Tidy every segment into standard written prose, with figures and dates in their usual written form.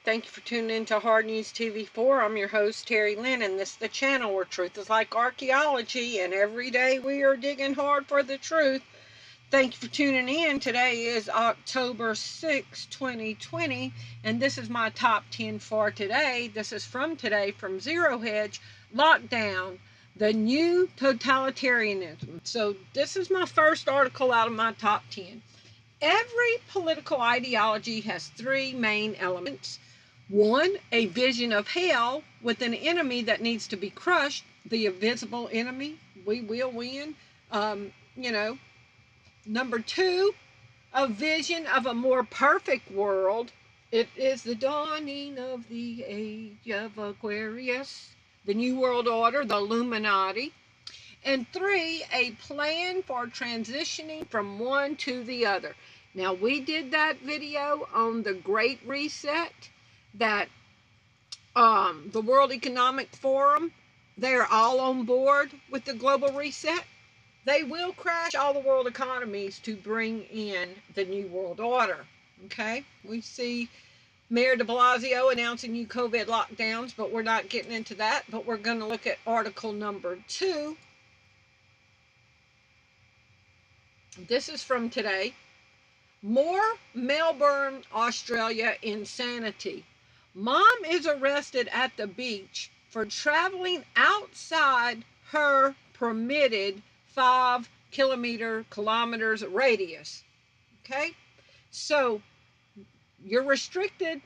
Thank you for tuning in to Hard News TV4. I'm your host, Terri Lynn, and this is the channel where truth is like archaeology, and every day we are digging hard for the truth. Thank you for tuning in. Today is October 6, 2020, and this is my top 10 for today. This is from today from Zero Hedge, Lockdown, the New Totalitarianism. So this is my first article out of my top 10. Every political ideology has three main elements. One, a vision of hell with an enemy that needs to be crushed, the invisible enemy. We will win. Number two, a vision of a more perfect world. It is the dawning of the age of Aquarius, the New World Order, the Illuminati. And three, a plan for transitioning from one to the other. Now, we did that video on the Great Reset, that the World Economic Forum, they're all on board with the global reset. They will crash all the world economies to bring in the New World Order. Okay? We see Mayor de Blasio announcing new COVID lockdowns, but we're not getting into that. But we're going to look at article number 2. This is from today. More Melbourne, Australia insanity. Mom is arrested at the beach for traveling outside her permitted 5 kilometers radius. Okay? So you're restricted.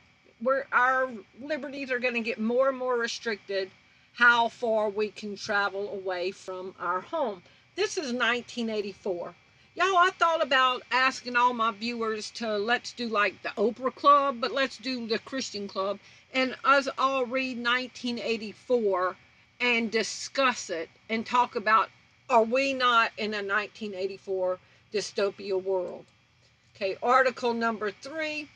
Our liberties are going to get more and more restricted how far we can travel away from our home. This is 1984. Y'all, I thought about asking all my viewers to let's do like the Oprah Club, but let's do the Christian Club, and us all read 1984 and discuss it and talk about, are we not in a 1984 dystopia world? Okay, article number 3.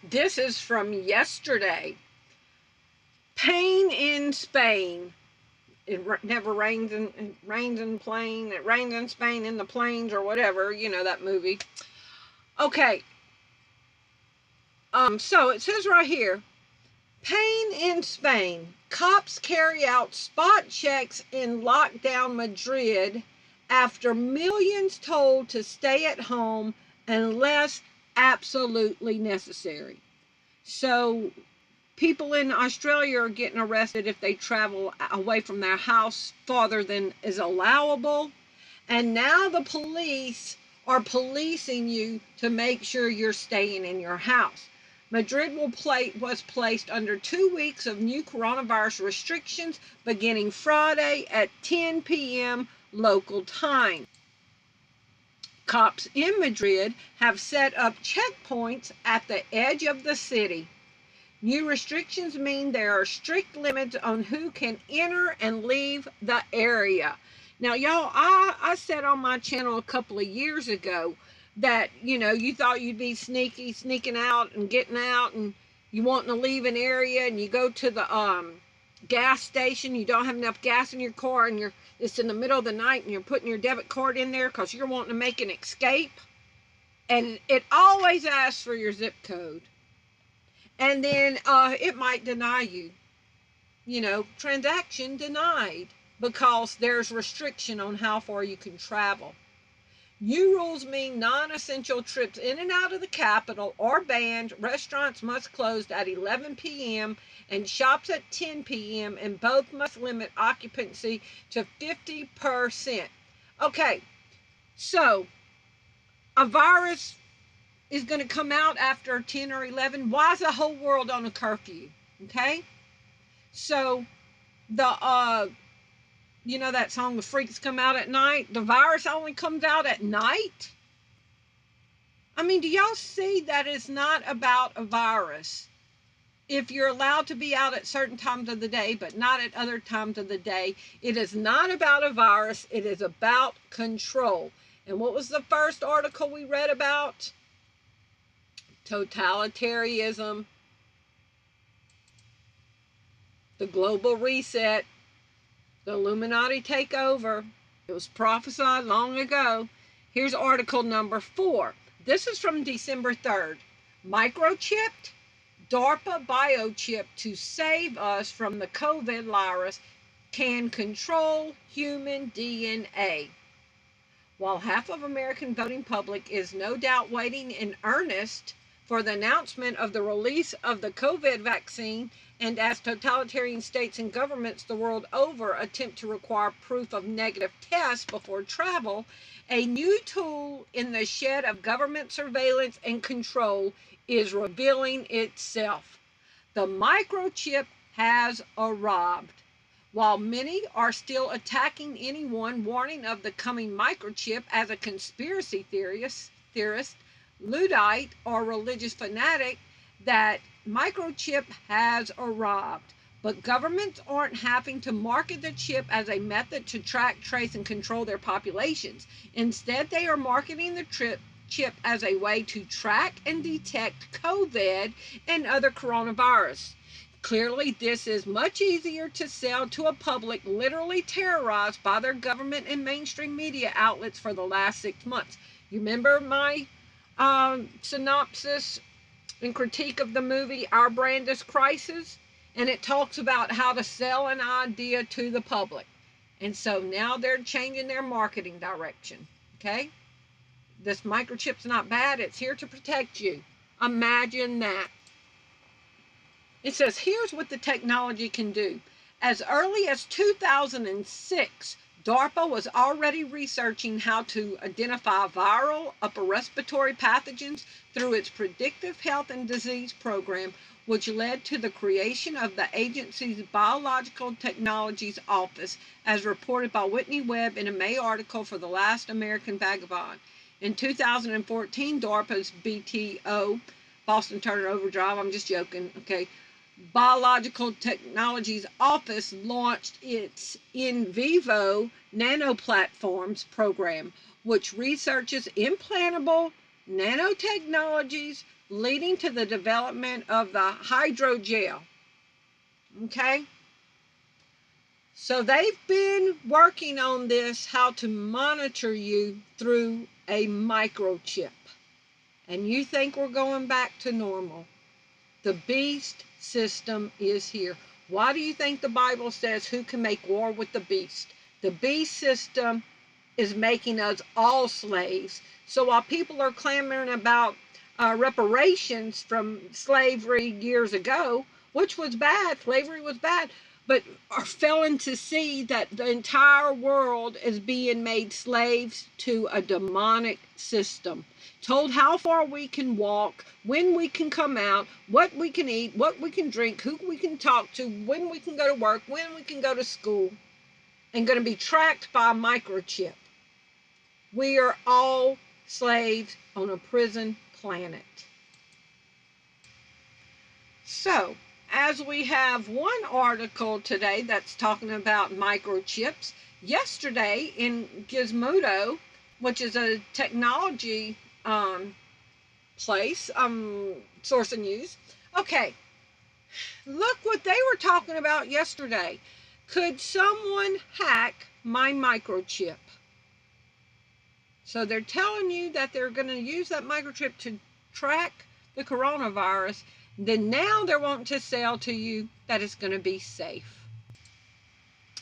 This is from yesterday. Pain in Spain. It never rains in Spain. It rains in Spain in the plains or whatever. You know that movie. Okay. So it says right here, pain in Spain. Cops carry out spot checks in lockdown Madrid after millions told to stay at home unless absolutely necessary. So people in Australia are getting arrested if they travel away from their house farther than is allowable. And now the police are policing you to make sure you're staying in your house. Madrid was placed under 2 weeks of new coronavirus restrictions beginning Friday at 10 p.m. local time. Cops in Madrid have set up checkpoints at the edge of the city. New restrictions mean there are strict limits on who can enter and leave the area. Now, y'all, I said on my channel a couple of years ago that, you thought you'd be sneaking out and getting out, and you wanting to leave an area, and you go to the gas station, you don't have enough gas in your car, and it's in the middle of the night, and you're putting your debit card in there because you're wanting to make an escape, and it always asks for your zip code. And then it might deny you, transaction denied, because there's restriction on how far you can travel. New rules mean non-essential trips in and out of the capital are banned. Restaurants must close at 11 p.m. and shops at 10 p.m. and both must limit occupancy to 50%. Okay, so a virus is going to come out after 10 or 11. Why is the whole world on a curfew? Okay? So, that song, The Freaks Come Out at Night? The virus only comes out at night? I mean, do y'all see that it's not about a virus? If you're allowed to be out at certain times of the day, but not at other times of the day, it is not about a virus. It is about control. And what was the first article we read about? Totalitarianism, the global reset, the Illuminati takeover. It was prophesied long ago. Here's article number 4. This is from December 3rd. Microchipped, DARPA Biochip to save us from the COVID virus can control human DNA. While half of American voting public is no doubt waiting in earnest for the announcement of the release of the COVID vaccine, and as totalitarian states and governments the world over attempt to require proof of negative tests before travel, a new tool in the shed of government surveillance and control is revealing itself. The microchip has arrived. While many are still attacking anyone warning of the coming microchip as a conspiracy theorist, Luddite, or religious fanatic, that microchip has arrived. But governments aren't having to market the chip as a method to track, trace, and control their populations. Instead, they are marketing the chip as a way to track and detect COVID and other coronavirus. Clearly, this is much easier to sell to a public literally terrorized by their government and mainstream media outlets for the last 6 months. You remember my synopsis and critique of the movie Our Brand is Crisis? And it talks about how to sell an idea to the public. And so now they're changing their marketing direction. Okay? This microchip's not bad. It's here to protect you. Imagine that. It says, here's what the technology can do. As early as 2006, DARPA was already researching how to identify viral upper respiratory pathogens through its Predictive Health and Disease Program, which led to the creation of the agency's Biological Technologies Office, as reported by Whitney Webb in a May article for The Last American Vagabond. In 2014, DARPA's BTO, Boston Turner Overdrive, I'm just joking, okay, Biological Technologies Office launched its In Vivo Nanoplatforms program, which researches implantable nanotechnologies leading to the development of the hydrogel. Okay? So they've been working on this, how to monitor you through a microchip. And you think we're going back to normal. The beast system is here. Why do you think the Bible says who can make war with the beast? The beast system is making us all slaves. So while people are clamoring about reparations from slavery years ago, which was bad, slavery was bad, but are failing to see that the entire world is being made slaves to a demonic system. Told how far we can walk, when we can come out, what we can eat, what we can drink, who we can talk to, when we can go to work, when we can go to school, and going to be tracked by a microchip. We are all slaves on a prison planet. So, as we have one article today that's talking about microchips, yesterday in Gizmodo, which is a technology place, source of news. Okay, look what they were talking about yesterday. Could someone hack my microchip? So they're telling you that they're going to use that microchip to track the coronavirus. Then now they're wanting to sell to you that it's going to be safe.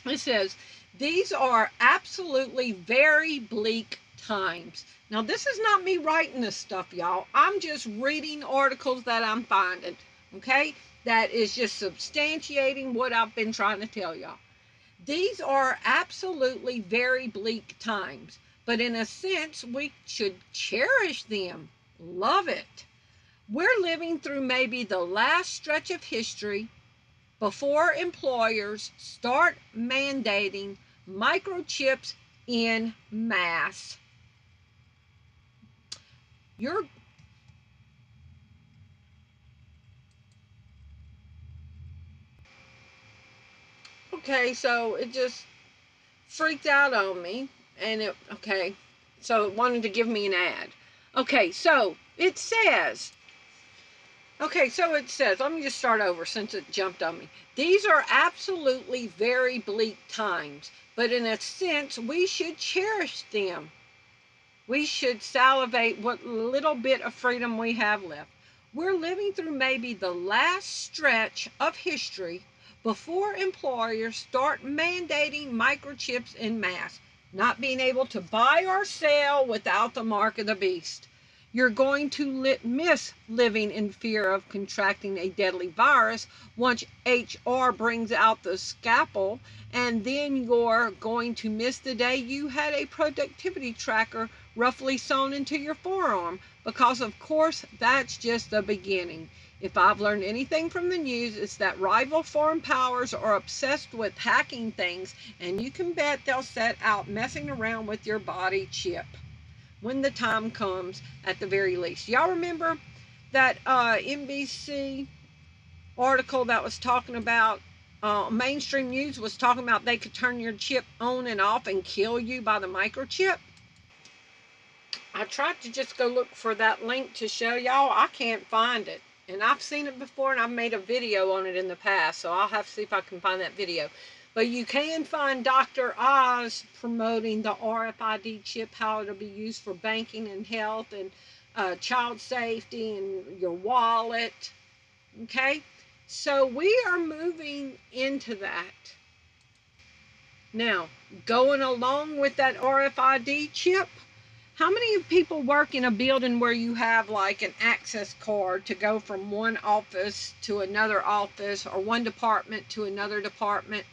It says, these are absolutely very bleak times. Now, this is not me writing this stuff, y'all. I'm just reading articles that I'm finding, okay? That is just substantiating what I've been trying to tell y'all. These are absolutely very bleak times, but in a sense, we should cherish them, love it. We're living through maybe the last stretch of history before employers start mandating microchips in mass. Okay, so it just freaked out on me, and so it wanted to give me an ad. Okay, so it says, let me just start over since it jumped on me. These are absolutely very bleak times, but in a sense, we should cherish them. We should salivate what little bit of freedom we have left. We're living through maybe the last stretch of history before employers start mandating microchips en masse, not being able to buy or sell without the mark of the beast. You're going to miss living in fear of contracting a deadly virus once HR brings out the scalpel, and then you're going to miss the day you had a productivity tracker roughly sewn into your forearm, because of course that's just the beginning. If I've learned anything from the news, it's that rival foreign powers are obsessed with hacking things, and you can bet they'll set out messing around with your body chip when the time comes, at the very least. Y'all remember that NBC article that was talking about, mainstream news was talking about they could turn your chip on and off and kill you by the microchip? I tried to just go look for that link to show y'all. I can't find it. And I've seen it before, and I've made a video on it in the past, so I'll have to see if I can find that video. But you can find Dr. Oz promoting the RFID chip, how it'll be used for banking and health and child safety and your wallet. Okay? So we are moving into that. Now, going along with that RFID chip, how many people work in a building where you have like an access card to go from one office to another office, or one department to another department?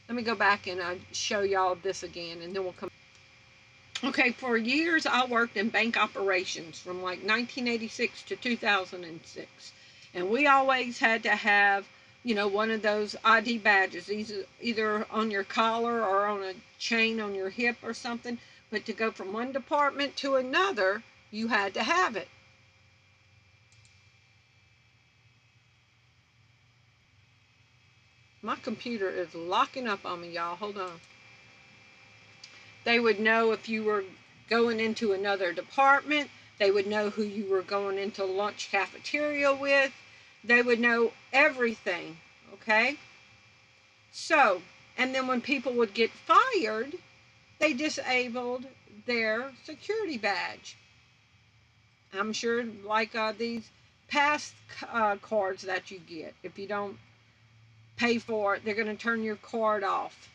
Let me go back and show y'all this again, and then we'll come. Okay, for years I worked in bank operations from like 1986 to 2006. And we always had to have, one of those ID badges, either on your collar or on a chain on your hip or something. But to go from one department to another, you had to have it. My computer is locking up on me, y'all. Hold on. They would know if you were going into another department. They would know who you were going into lunch cafeteria with. They would know everything, okay? So, and then when people would get fired, they disabled their security badge. I'm sure like these pass cards that you get, if you don't pay for it, they're going to turn your card off.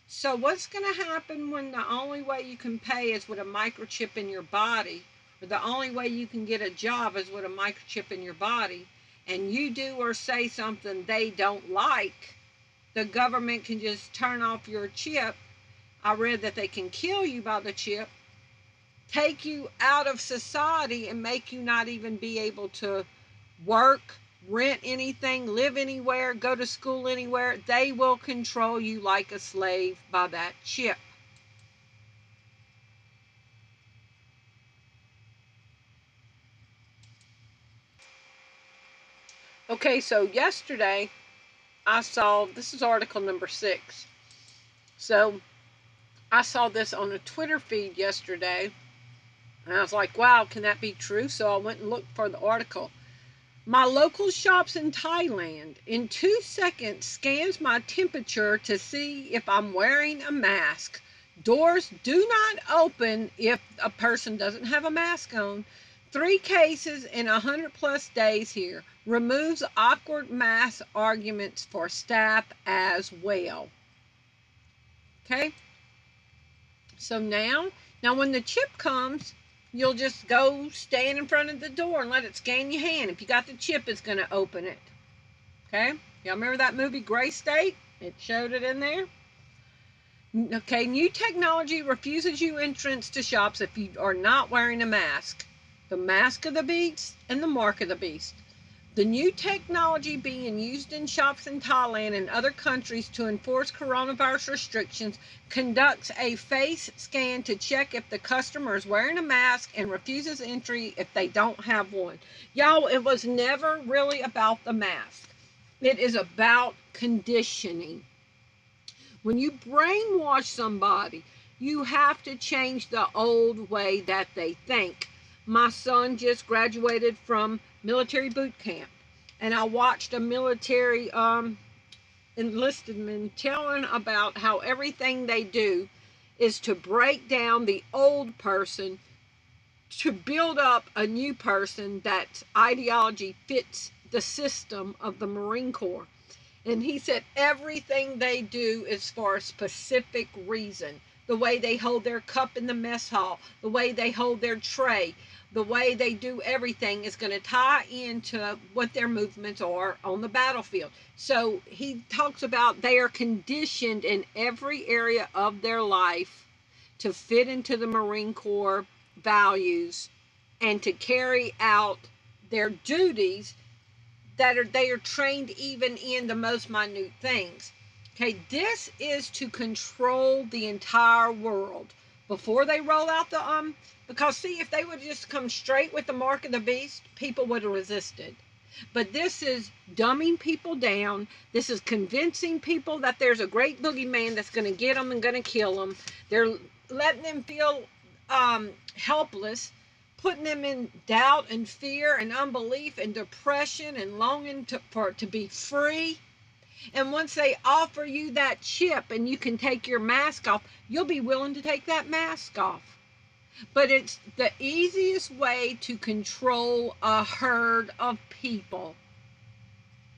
So what's going to happen when the only way you can pay is with a microchip in your body, or the only way you can get a job is with a microchip in your body, and you do or say something they don't like, the government can just turn off your chip. I read that they can kill you by the chip, take you out of society, and make you not even be able to work, rent anything, live anywhere, go to school anywhere. They will control you like a slave by that chip. Okay, so yesterday I saw, this is article number 6. So I saw this on a Twitter feed yesterday, and I was like, wow, can that be true? So I went and looked for the article. My local shops in Thailand in 2 seconds scans my temperature to see if I'm wearing a mask. Doors do not open if a person doesn't have a mask on. 3 cases in 100+ days here. Removes awkward mask arguments for staff as well. Okay? So now when the chip comes, you'll just go stand in front of the door and let it scan your hand. If you got the chip, it's going to open it. Okay? Y'all remember that movie Gray State? It showed it in there. Okay, new technology refuses you entrance to shops if you are not wearing a mask. The mask of the beast and the mark of the beast. The new technology being used in shops in Thailand and other countries to enforce coronavirus restrictions conducts a face scan to check if the customer is wearing a mask and refuses entry if they don't have one. Y'all, it was never really about the mask. It is about conditioning. When you brainwash somebody, you have to change the old way that they think. My son just graduated from military boot camp, and I watched a military enlisted men telling about how everything they do is to break down the old person to build up a new person that ideology fits the system of the Marine Corps. And he said everything they do is for a specific reason. The way they hold their cup in the mess hall, the way they hold their tray, the way they do everything is going to tie into what their movements are on the battlefield. So he talks about they are conditioned in every area of their life to fit into the Marine Corps values and to carry out their duties that they are trained even in the most minute things. Okay, this is to control the entire world before they roll out the because see, if they would just come straight with the mark of the beast, people would have resisted. But this is dumbing people down. This is convincing people that there's a great boogeyman that's going to get them and going to kill them. They're letting them feel helpless, putting them in doubt and fear and unbelief and depression and longing to be free. And once they offer you that chip and you can take your mask off, you'll be willing to take that mask off. But it's the easiest way to control a herd of people.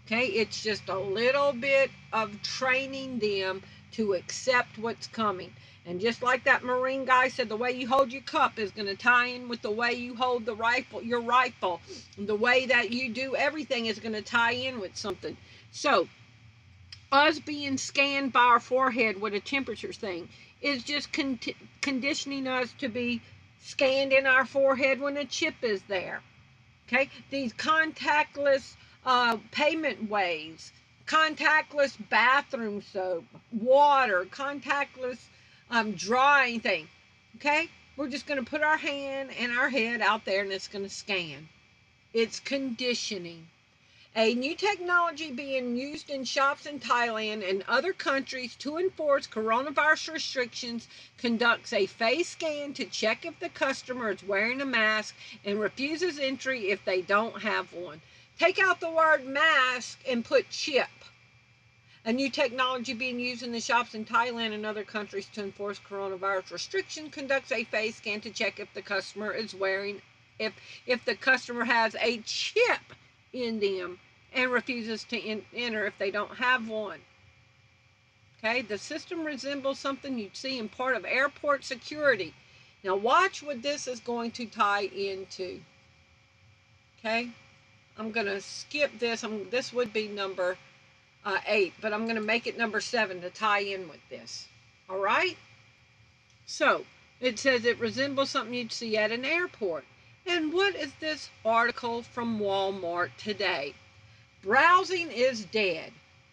Okay, it's just a little bit of training them to accept what's coming. And just like that Marine guy said, the way you hold your cup is going to tie in with the way you hold the rifle, your rifle. And the way that you do everything is going to tie in with something. So, us being scanned by our forehead with a temperature thing is just conditioning us to be scanned in our forehead when a chip is there. Okay, these contactless payment ways, contactless bathroom soap, water, contactless drawing thing. Okay, we're just going to put our hand and our head out there and it's going to scan. It's conditioning. A new technology being used in shops in Thailand and other countries to enforce coronavirus restrictions conducts a face scan to check if the customer is wearing a mask and refuses entry if they don't have one. Take out the word mask and put chip. A new technology being used in the shops in Thailand and other countries to enforce coronavirus restrictions conducts a face scan to check if the customer is wearing, if the customer has a chip in them and refuses to enter if they don't have one. Okay, the system resembles something you'd see in part of airport security. Now watch what this is going to tie into. Okay, I'm going to skip this. This would be number 8, but I'm going to make it number 7 to tie in with this. All right? So, it says it resembles something you'd see at an airport. And what is this article from Walmart today? Browsing is dead.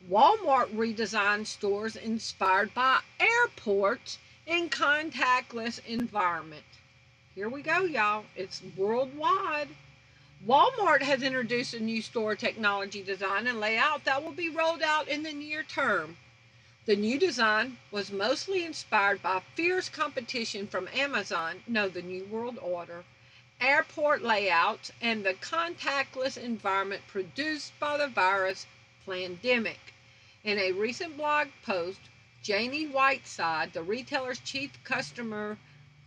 Walmart redesigned stores inspired by airports in contactless environment. Here we go, y'all. It's worldwide. Walmart has introduced a new store technology design and layout that will be rolled out in the near term. The new design was mostly inspired by fierce competition from Amazon, the New World Order, airport layouts, and the contactless environment produced by the virus pandemic. In a recent blog post, Janie Whiteside, the retailer's chief customer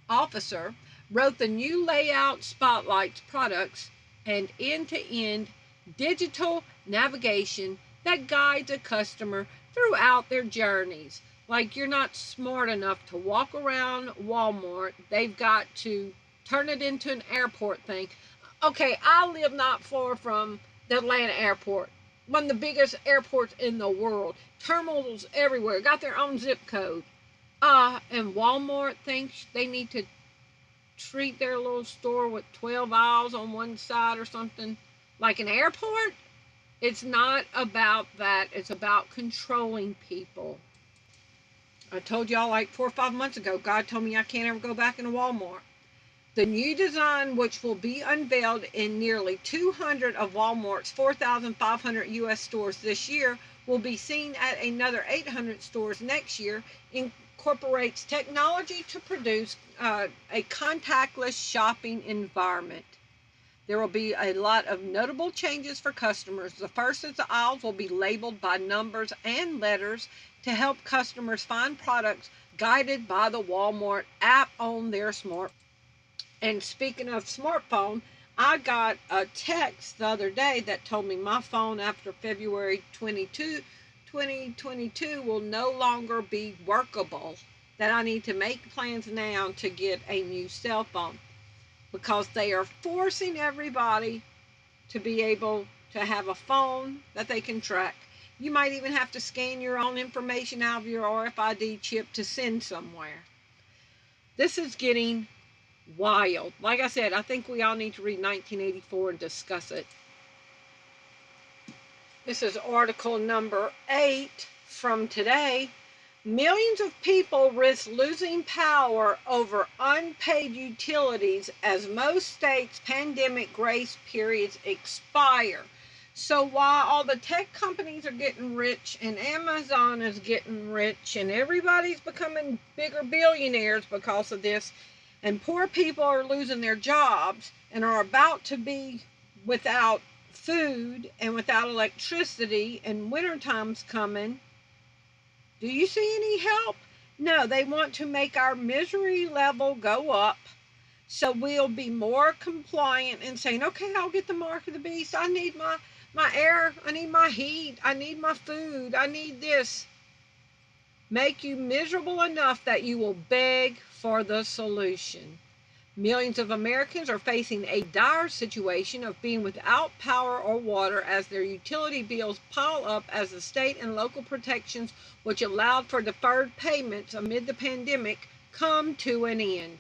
officer, wrote the new layout spotlights products and end-to-end digital navigation that guides a customer throughout their journeys. Like, you're not smart enough to walk around Walmart. They've got to turn it into an airport thing. Okay, I live not far from the Atlanta airport, one of the biggest airports in the world. Terminals everywhere, got their own zip code. And Walmart thinks they need to treat their little store with 12 aisles on one side or something like an airport. It's not about that. It's about controlling people. I told y'all like 4 or 5 months ago, God told me I can't ever go back into Walmart. The new design, which will be unveiled in nearly 200 of Walmart's 4,500 U.S. stores this year, will be seen at another 800 stores next year, incorporates technology to produce a contactless shopping environment. There will be a lot of notable changes for customers. The first is the aisles will be labeled by numbers and letters to help customers find products guided by the Walmart app on their smartphone. And speaking of smartphone, I got a text the other day that told me my phone after February 2022 will no longer be workable, that I need to make plans now to get a new cell phone because they are forcing everybody to be able to have a phone that they can track. You might even have to scan your own information out of your RFID chip to send somewhere. This is getting wild. Like I said, I think we all need to read 1984 and discuss it. This is article number 8 from today. Millions of people risk losing power over unpaid utilities as most states' pandemic grace periods expire. So while all the tech companies are getting rich and Amazon is getting rich and everybody's becoming bigger billionaires because of this, and poor people are losing their jobs and are about to be without food and without electricity, and winter time's coming, do you see any help? No, they want to make our misery level go up so we'll be more compliant and saying, okay, I'll get the mark of the beast. I need my air. I need my heat. I need my food. I need this. Make you miserable enough that you will beg for the solution. Millions of Americans are facing a dire situation of being without power or water as their utility bills pile up as the state and local protections which allowed for deferred payments amid the pandemic come to an end.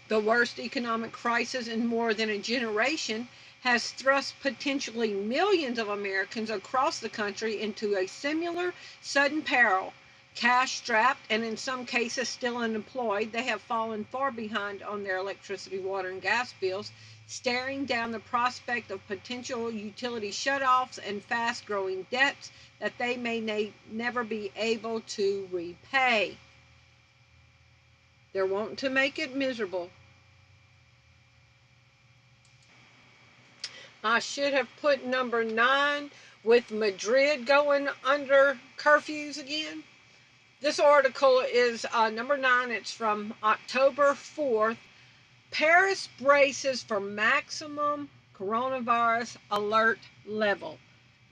The worst economic crisis in more than a generation has thrust potentially millions of Americans across the country into a similar sudden peril. Cash-strapped and in some cases still unemployed, they have fallen far behind on their electricity, water, and gas bills, staring down the prospect of potential utility shutoffs and fast-growing debts that they may never be able to repay. They're wanting to make it miserable. I should have put number 9 with Madrid going under curfews again. This article is number 9. It's from October 4th. Paris braces for maximum coronavirus alert level.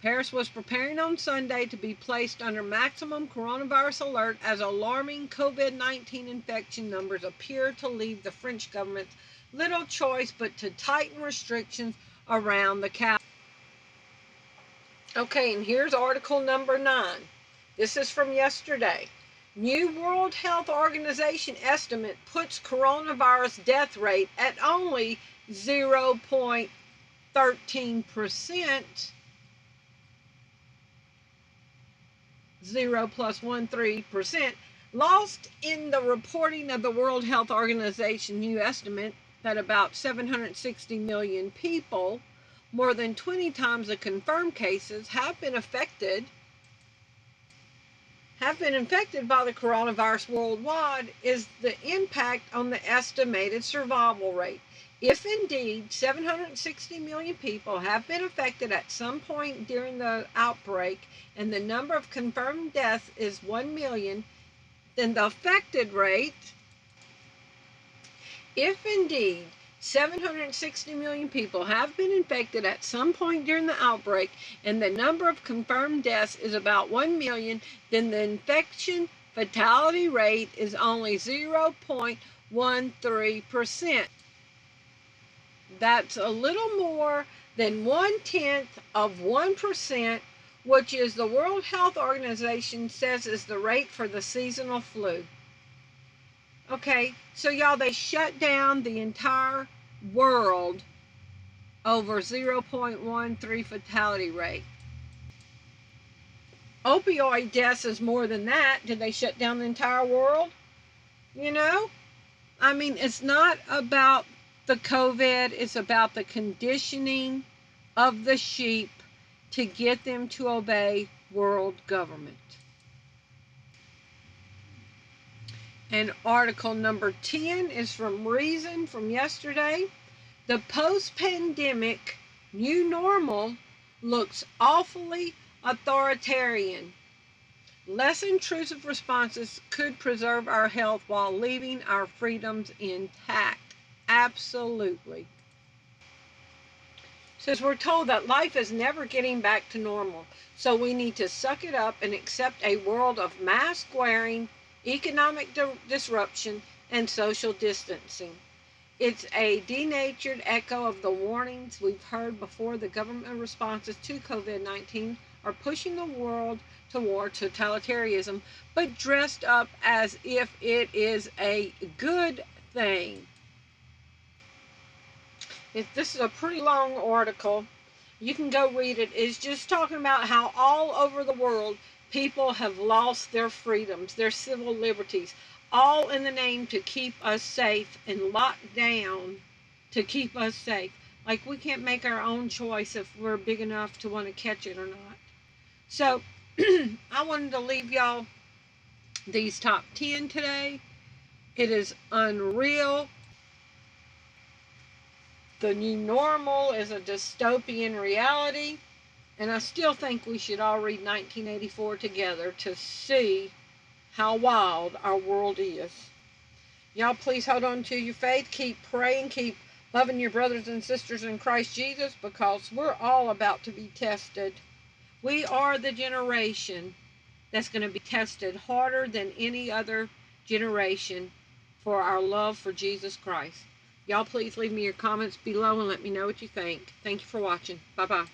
Paris was preparing on Sunday to be placed under maximum coronavirus alert as alarming COVID-19 infection numbers appear to leave the French government little choice but to tighten restrictions around the capital. Okay, and here's article number 9. This is from yesterday. New World Health Organization estimate puts coronavirus death rate at only 0.13%, 0 plus 13%, lost in the reporting of the World Health Organization new estimate that about 760 million people, more than 20 times the confirmed cases, have been infected by the coronavirus worldwide is the impact on the estimated survival rate. If indeed 760 million people have been affected at some point during the outbreak and the number of confirmed deaths is 1 million, then the affected rate, if indeed 760 million people have been infected at some point during the outbreak and the number of confirmed deaths is about 1 million, then the infection fatality rate is only 0.13%. That's a little more than 0.1%, which is the World Health Organization says is the rate for the seasonal flu. Okay, so y'all, they shut down the entire world over 0.13 fatality rate. Opioid deaths is more than that. Did they shut down the entire world? You know? I mean, it's not about the COVID, it's about the conditioning of the sheep to get them to obey world government. And article number 10 is from Reason from yesterday. The post-pandemic new normal looks awfully authoritarian. Less intrusive responses could preserve our health while leaving our freedoms intact. Absolutely. Says we're told that life is never getting back to normal, so we need to suck it up and accept a world of mask wearing, economic disruption, and social distancing. It's a denatured echo of the warnings we've heard before. The government responses to COVID-19 are pushing the world toward totalitarianism, but dressed up as if it is a good thing. This is a pretty long article. You can go read it. It's just talking about how all over the world people have lost their freedoms, their civil liberties, all in the name to keep us safe and locked down to keep us safe. Like we can't make our own choice if we're big enough to want to catch it or not. So I wanted to leave y'all these top 10 today. It is unreal. The new normal is a dystopian reality. And I still think we should all read 1984 together to see how wild our world is. Y'all please hold on to your faith. Keep praying. Keep loving your brothers and sisters in Christ Jesus, because we're all about to be tested. We are the generation that's going to be tested harder than any other generation for our love for Jesus Christ. Y'all please leave me your comments below and let me know what you think. Thank you for watching. Bye-bye.